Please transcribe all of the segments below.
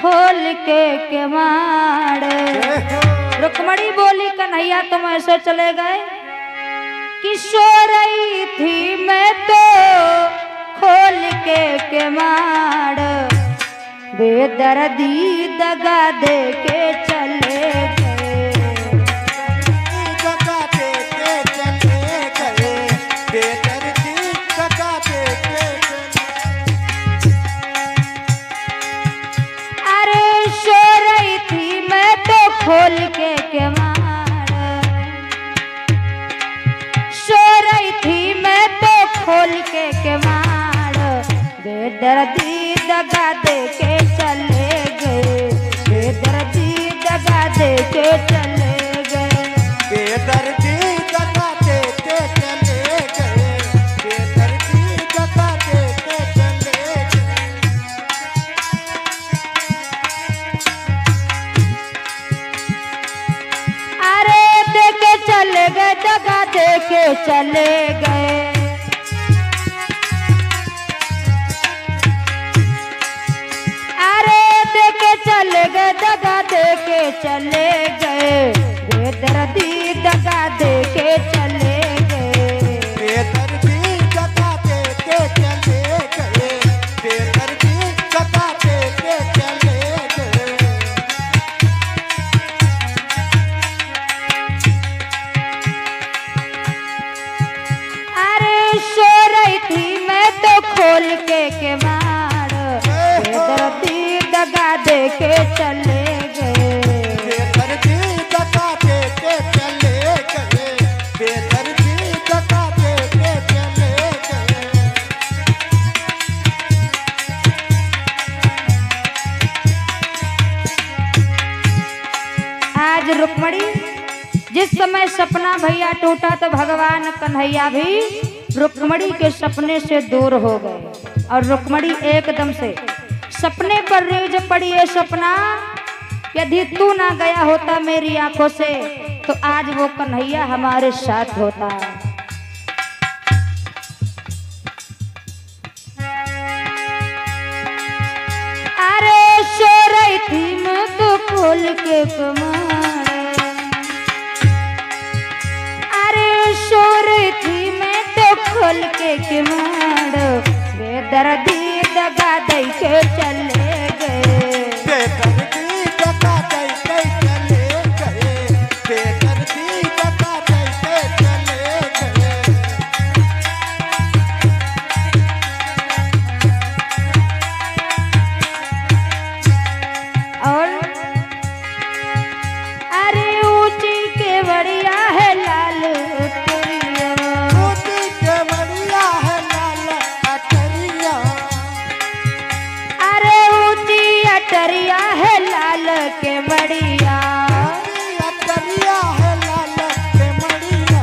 खोल के केवाड़। रुक्मणी बोली कन्हैया तुम ऐसे चले गए कि सो रही थी मैं तो खोल के केवाड़। बेदर्दी दगा दे के चले गए, दगा दे के चले गए, बेदर्दी दगा दे के चले। अरे सो रही थी मैं तो खोल के केवाड़, सो रही थी मैं तो खोल के केवाड़। बेदर्दी दगा दे के चले गए, बेदर्दी दगा दे के चले गए, बेदर्दी दगा दे के चले गए, बेदर्दी दगा दे के चले गए। अरे दे के चले गए, दगा दे के चले गए। चले गए दगा दे के चले गए, बेदर्दी दगा दे के चले गए, बेदर्दी दगा दे के चले गए, बेदर्दी दगा दे के चले गए। अरे सो रही थी मैं तो खोल के केवाड़। बेदर्दी दगा दे के चले गए, बेदर्दी दगा दे के चले गए, बेदर्दी दगा दे के चले गए। आज रुक्मणी जिस समय सपना भैया टूटा तो भगवान कन्हैया भी रुक्मणी के सपने से दूर हो गए और रुक्मणी एकदम से सपने पर रेज पड़ी। ये सपना यदि तू ना गया होता मेरी आंखों से तो आज वो कन्हैया हमारे साथ होता। अरे सो रही थी मैं तो खोल के केवाड़, अरे सो रही थी मैं तो खोल के केवाड़। बेदर्दी दगा दे के चले गए, बेदर्दी दगा दे के चले गए, बेदर्दी दगा दे के चले गए। और अरे ऊंची के बढ़िया है लाल अटरिया, ऊंची के बढ़िया है लाल अटरिया, अरे ऊंची अटरिया है लाल के बढ़िया। अटरिया है लाल के बढ़िया।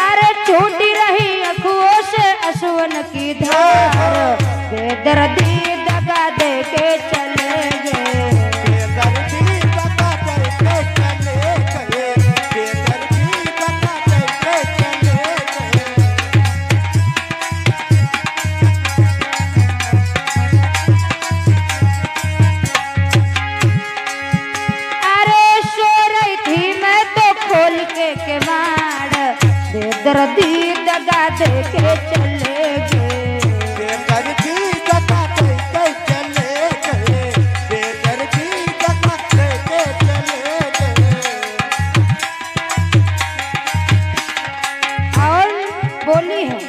अरे छूटी रही अखुओं से असुवन की धार। बेदर्दी दगा दे के चले गए, बेदर्दी दगा दे के चले गए, बेदर्दी दगा दे के चले गए। अरे सो रही थी मैं तो खोल के केवाड़। बेदर्दी दगा दे के चले गए, बेदर्दी दगा दे के चले गए, बेदर्दी दगा दे के चले गए। और बोली है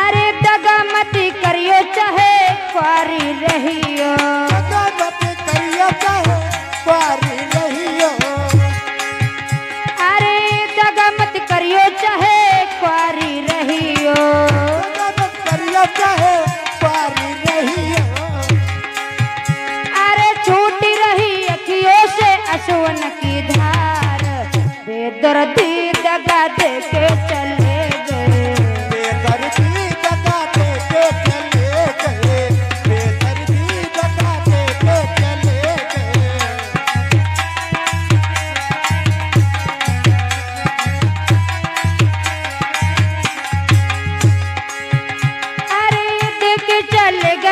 अरे दगा मत करियो चाहे क्वारी रहियो, दगा मत करियो चाहे क्वारी रहियो, अरे दगा मत करियो चाहे क्वारी रहियो। दगा मत करियो चाहे क्वारी रहियो। अरे छूटी रही अखियों से असुवन की धार। बेदर्दी दगा दे के चले गए, बेदर्दी दगा दे के चले गए, बेदर्दी दगा दे के चले गए। अरे देख चले गए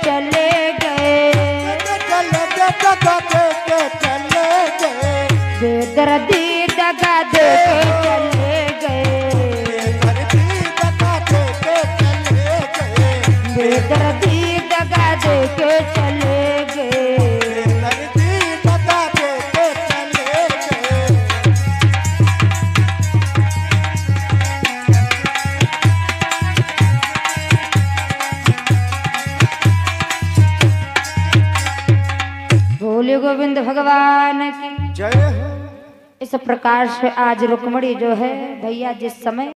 चले गए, चले गए दगा दे के चले गए, बेदर्दी दगा दे के चले गए, बेदर्दी दगा दे के चले गए, बेदर्दी दगा दे के चले गए। बेदर्दी दगा दे के चले गए। भोले गोविंद भगवान की जय हो। इस प्रकार से आज रुक्मणी जो है भैया जिस समय